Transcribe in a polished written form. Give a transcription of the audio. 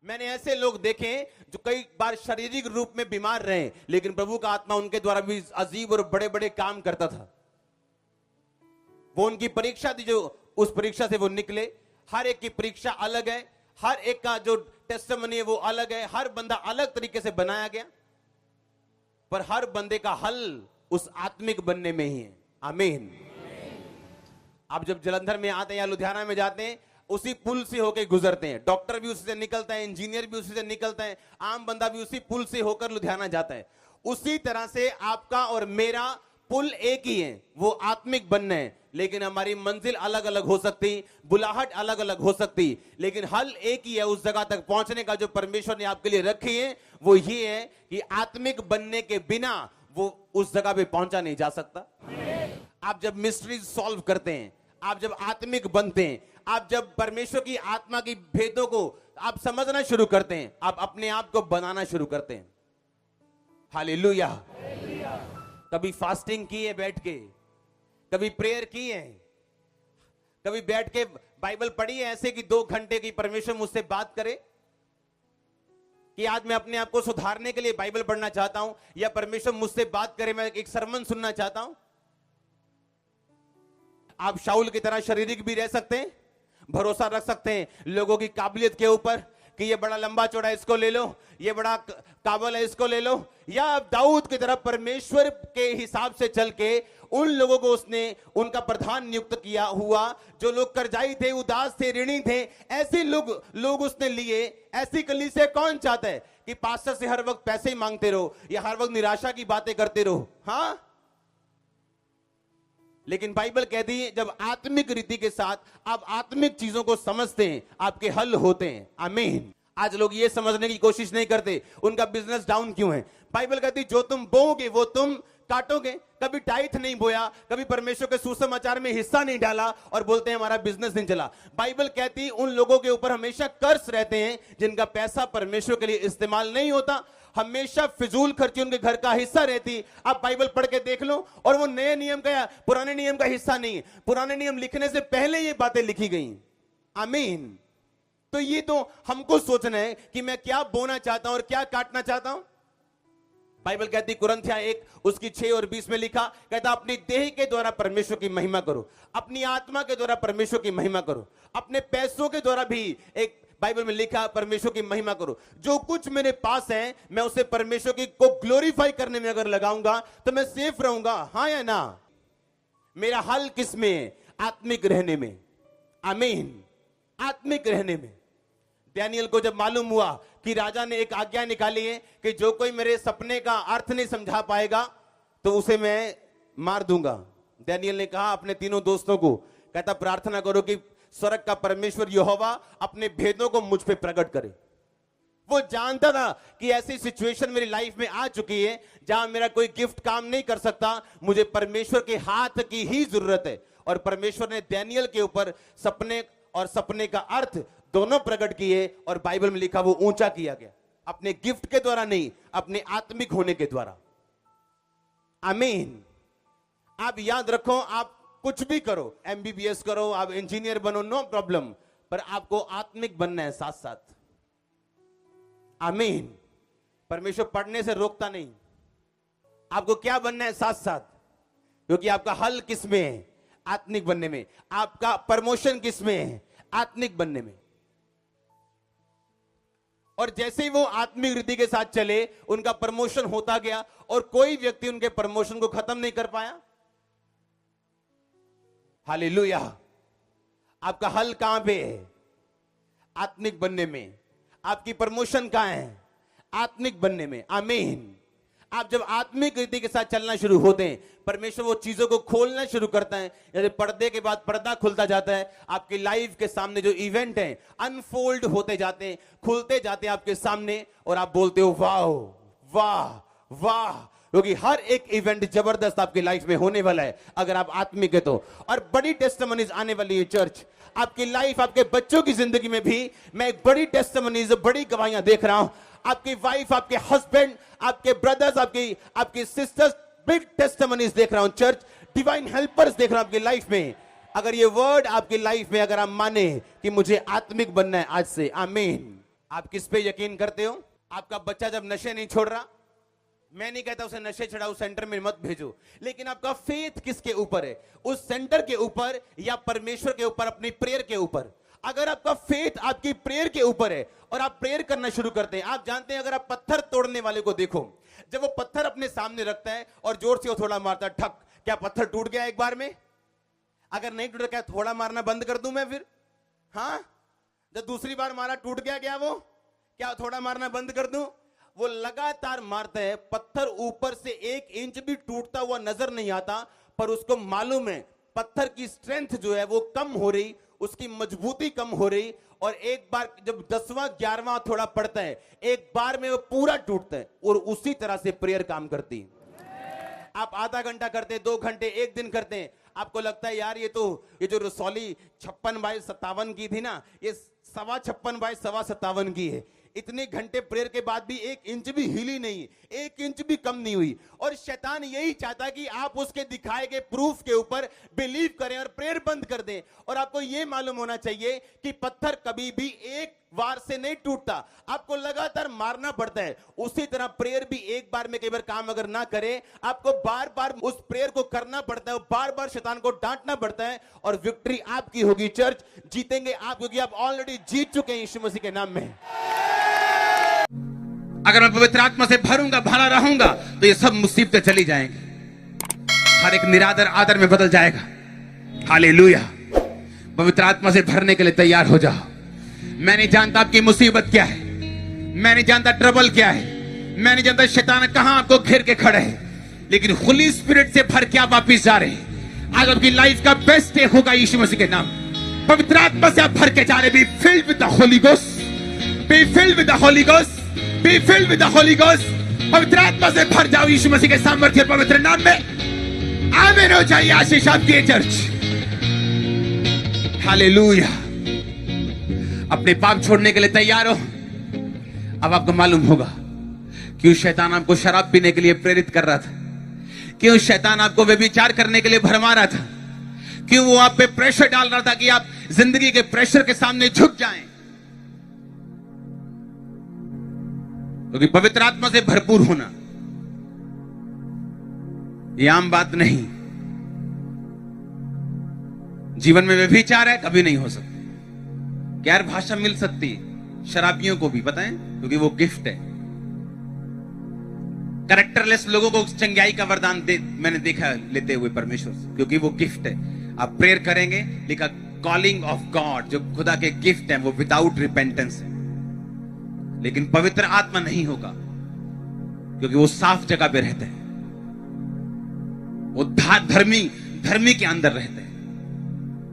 मैंने ऐसे लोग देखे जो कई बार शारीरिक रूप में बीमार रहे, लेकिन प्रभु का आत्मा उनके द्वारा भी अजीब और बड़े बड़े काम करता था। वो उनकी परीक्षा थी, जो उस परीक्षा से वो निकले। हर एक की परीक्षा अलग है, हर एक का जो टेस्टिमनी है वो अलग है, हर बंदा अलग तरीके से बनाया गया, पर हर बंदे का हल उस आत्मिक बनने में ही है। आमीन। आप जब जलंधर में आते हैं या लुधियाना में जाते हैं, उसी पुल से होकर गुजरते हैं। डॉक्टर भी उसी से निकलता है, इंजीनियर भी उसी से निकलता है, आम बंदा भी उसी पुल से होकर लुधियाना जाता है। उसी तरह से आपका और मेरा पुल एक ही है, वो आत्मिक बनना है, लेकिन हमारी मंजिल अलग अलग हो सकती, बुलाहट अलग अलग हो सकती, लेकिन हल एक ही है। उस जगह तक पहुंचने का जो परमेश्वर ने आपके लिए रखी है वो ये है कि आत्मिक बनने के बिना वो उस जगह पे पहुंचा नहीं जा सकता। आप जब मिस्ट्रीज सॉल्व करते हैं, आप जब आत्मिक बनते हैं, आप जब परमेश्वर की आत्मा की भेदों को आप समझना शुरू करते हैं, आप अपने आप को बनाना शुरू करते हैं। हालेलुया। कभी फास्टिंग की है बैठ के, कभी प्रेयर की है, कभी बैठ के बाइबल पढ़ी है ऐसे कि 2 घंटे की परमेश्वर मुझसे बात करे कि आज मैं अपने आप को सुधारने के लिए बाइबल पढ़ना चाहता हूं, या परमेश्वर मुझसे बात करे, मैं एक सरमन सुनना चाहता हूं। आप शाऊल की तरह शारीरिक भी रह सकते हैं, भरोसा रख सकते हैं लोगों की काबिलियत के ऊपर कि ये बड़ा लंबा चौड़ा इसको ले लो, ये बड़ा काबल है इसको ले लो, या आप दाऊद की तरह परमेश्वर के हिसाब से चल के उन लोगों को उसने उनका प्रधान नियुक्त किया हुआ, जो लोग कर्जाई थे, उदास थे, ऋणी थे, ऐसे लोग उसने लिए। ऐसी कलीसिया कौन चाहता है कि पास्टर से हर वक्त पैसे ही मांगते रहो या हर वक्त निराशा की बातें करते रहो? हाँ, लेकिन बाइबल कहती है जब आत्मिक रीति के साथ आप आत्मिक चीजों को समझते हैं, आपके हल होते हैं। आमीन। आज लोग ये समझने की कोशिश नहीं करते उनका बिजनेस डाउन क्यों है। बाइबल कहती जो तुम बोओगे वो तुम काटोगे। कभी टाइथ नहीं बोया, कभी परमेश्वर के सुसमाचार में हिस्सा नहीं डाला और बोलते हैं हमारा बिजनेस नहीं चला। बाइबल कहती उन लोगों के ऊपर हमेशा कर्ज रहते हैं जिनका पैसा परमेश्वर के लिए इस्तेमाल नहीं होता, हमेशा फिजूल खर्ची उनके घर का हिस्सा रहती। आप बाइबल पढ़ के देख लो, और वो नए नियम का या पुराने नियम का हिस्सा नहीं है। पुराने नियम लिखने से पहले ये बातें लिखी गई। आमीन। तो ये तो हमको सोचना है कि मैं क्या बोना चाहता हूं और क्या काटना चाहता हूं। बाइबल कहती कुरिन्थिया 1 उसकी 6 और 20 में लिखा, कहता अपनी देह के द्वारा परमेश्वर की महिमा करो, अपनी आत्मा के द्वारा परमेश्वर की महिमा करो, अपने पैसों के द्वारा भी एक बाइबल में लिखा परमेश्वर की महिमा करो। जो कुछ मेरे पास है मैं उसे परमेश्वर की को ग्लोरीफाई करने में अगर लगाऊंगा तो मैं सेफ रहूंगा। हाँ या ना? मेरा हल किस में है? आत्मिक रहने में। आमीन। आत्मिक रहने में। डैनियल को जब मालूम हुआ कि राजा ने एक आज्ञा निकाली है कि जो कोई मेरे सपने का अर्थ नहीं समझा पाएगा तो उसे मैं मार दूंगा, डैनियल ने कहा अपने तीनों दोस्तों को, कहता प्रार्थना करो कि स्वर्ग का परमेश्वर यहोवा अपने भेदों को मुझ पे प्रकट करे। वो जानता था कि ऐसी सिचुएशन मेरी लाइफ में आ चुकी है जहां मेरा कोई गिफ्ट काम नहीं कर सकता, मुझे परमेश्वर के हाथ की ही जरूरत है। और परमेश्वर ने डैनियल के ऊपर सपने और सपने का अर्थ दोनों प्रकट किए, और बाइबल में लिखा वो ऊंचा किया गया, अपने गिफ्ट के द्वारा नहीं, अपने आत्मिक होने के द्वारा। आमीन। आप याद रखो, आप कुछ भी करो, एमबीबीएस करो, आप इंजीनियर बनो, नो प्रॉब्लम, पर आपको आत्मिक बनना है साथ साथ। आमीन। परमेश्वर पढ़ने से रोकता नहीं, आपको क्या बनना है साथ साथ, क्योंकि आपका हल किस में है? आत्मिक बनने में। आपका प्रमोशन किस में है? आत्मिक बनने में। और जैसे ही वो आत्मिक रीति के साथ चले उनका प्रमोशन होता गया, और कोई व्यक्ति उनके प्रमोशन को खत्म नहीं कर पाया। हालेलुया। आपका हल कहां पे है? आत्मिक बनने में। आपकी प्रमोशन कहां है? आत्मिक बनने में। आमीन। आप जब आत्मिक रीति के साथ चलना शुरू होते हैं, परमेश्वर वो चीजों को खोलना शुरू करता है। जैसे पर्दे के बाद पर्दा खुलता जाता है, आपकी लाइफ के सामने जो इवेंट है अनफोल्ड होते जाते हैं, खुलते जाते हैं आपके सामने, और आप बोलते हो वाह वाह वाह, क्योंकि हर एक इवेंट जबरदस्त आपकी लाइफ में होने वाला है अगर आप आत्मिक है तो। और बड़ी टेस्टिमनीज आने वाली है चर्च, आपकी लाइफ, आपके बच्चों की जिंदगी में भी मैं एक बड़ी टेस्टिमनीज, बड़ी गवाहियां देख रहा हूं। आपकी वाइफ, आपके हस्बैंड, आपके ब्रदर्स, आपकी सिस्टर्स, बिग टेस्टिमनीज देख रहा हूं चर्च, डिवाइन हेल्पर्स देख रहा हूं आपकी लाइफ में। अगर ये वर्ड आपकी लाइफ में अगर आप माने कि मुझे आत्मिक बनना है आज से, आमीन। आप किस पे यकीन करते हो? आपका बच्चा जब नशे नहीं छोड़ रहा, मैं नहीं कहता उसे नशे छुड़ाओ सेंटर में मत भेजो, लेकिन आपका फेथ किसके ऊपर है? उस सेंटर के ऊपर या परमेश्वर के ऊपर, अपनी प्रेयर के ऊपर? अगर आपका फेथ आपकी प्रेयर के ऊपर है और आप प्रेयर करना शुरू करते हैं, आप जानते हैं, अगर आप पत्थर तोड़ने वाले को देखो, जब वो पत्थर अपने सामने रखता है और जोर से वो थोड़ा मारता है, ठक, क्या पत्थर टूट गया एक बार में? अगर नहीं टूटा, क्या थोड़ा मारना बंद कर दूं मैं फिर? हाँ, जब दूसरी बार मारा टूट गया, क्या वो, क्या थोड़ा मारना बंद कर दूं? वो लगातार मारता है, पत्थर ऊपर से 1 इंच भी टूटता हुआ नजर नहीं आता, पर उसको मालूम है पत्थर की स्ट्रेंथ जो है वो कम हो रही, उसकी मजबूती कम हो रही, और एक बार जब 10वां 11वां थोड़ा पड़ता है, एक बार में वो पूरा टूटता है। और उसी तरह से प्रेयर काम करती है। आप आधा घंटा करते हैं, 2 घंटे, 1 दिन करते हैं, आपको लगता है यार ये जो रसौली 56x57 की थी ना, ये 56x57 की है। इतने घंटे प्रेयर के बाद भी 1 इंच भी हिली नहीं, 1 इंच भी कम नहीं हुई। और शैतान यही चाहता कि आप उसके दिखाए गए प्रूफ के ऊपर बिलीव करें और प्रेयर बंद कर दें। और आपको यह मालूम होना चाहिए कि पत्थर कभी भी एक बार से नहीं टूटता, आपको लगातार मारना पड़ता है। उसी तरह प्रेयर भी एक बार में कई बार काम अगर ना करे, आपको बार बार उस प्रेयर को करना पड़ता है, बार बार शैतान को डांटना पड़ता है, और विक्ट्री आपकी होगी। चर्च जीतेंगे आप, क्योंकि आप ऑलरेडी जीत चुके हैं यीशु मसीह के नाम में। अगर मैं पवित्र आत्मा से भरा रहूंगा तो ये सब मुसीबतें चली जाएंगी, हर एक निरादर आदर में बदल जाएगा। हालेलुया। पवित्र आत्मा से भरने के लिए तैयार हो जाओ। मैं नहीं जानता आपकी मुसीबत क्या है, मैं नहीं जानता ट्रबल क्या है, मैं नहीं जानता शैतान कहां आपको घेर के खड़े है, लेकिन होली स्पिरिट से भर के आप वापिस जा रहे हैं। आज आपकी लाइफ का बेस्ट डे होगा यीशु मसीह के नाम। पवित्र आत्मा से आप भर के जा रहे। Be filled with the Holi ghost, be filled with the Holi ghost, be filled with the Holi ghost. पवित्र आत्मा से भर जाओ यीशु मसीह के सामर्थ्य पवित्र नाम में। आमीन हो जाइए। आशीष आपकी है चर्च। हालेलुया। अपने पाप छोड़ने के लिए तैयार हो? अब आपको मालूम होगा क्यों शैतान आपको शराब पीने के लिए प्रेरित कर रहा था, क्यों शैतान आपको व्यभिचार करने के लिए भरमा रहा था, क्यों वो आप पे प्रेशर डाल रहा था कि आप जिंदगी के प्रेशर के सामने झुक जाएं। क्योंकि पवित्र आत्मा से भरपूर होना यह आम बात नहीं। जीवन में व्यभिचार है, कभी नहीं हो सकता। गैर भाषा मिल सकती शराबियों को भी, पता है, क्योंकि वो गिफ्ट है। कैरेक्टरलेस लोगों को चंगाई का वरदान मैंने देखा लेते हुए परमेश्वर से, क्योंकि वो गिफ्ट है। आप प्रेयर करेंगे, लिखा कॉलिंग ऑफ गॉड, जो खुदा के गिफ्ट है वो विदाउट रिपेंटेंस है। लेकिन पवित्र आत्मा नहीं होगा, क्योंकि वो साफ जगह पे रहते हैं, वो धर्मी के अंदर रहते हैं।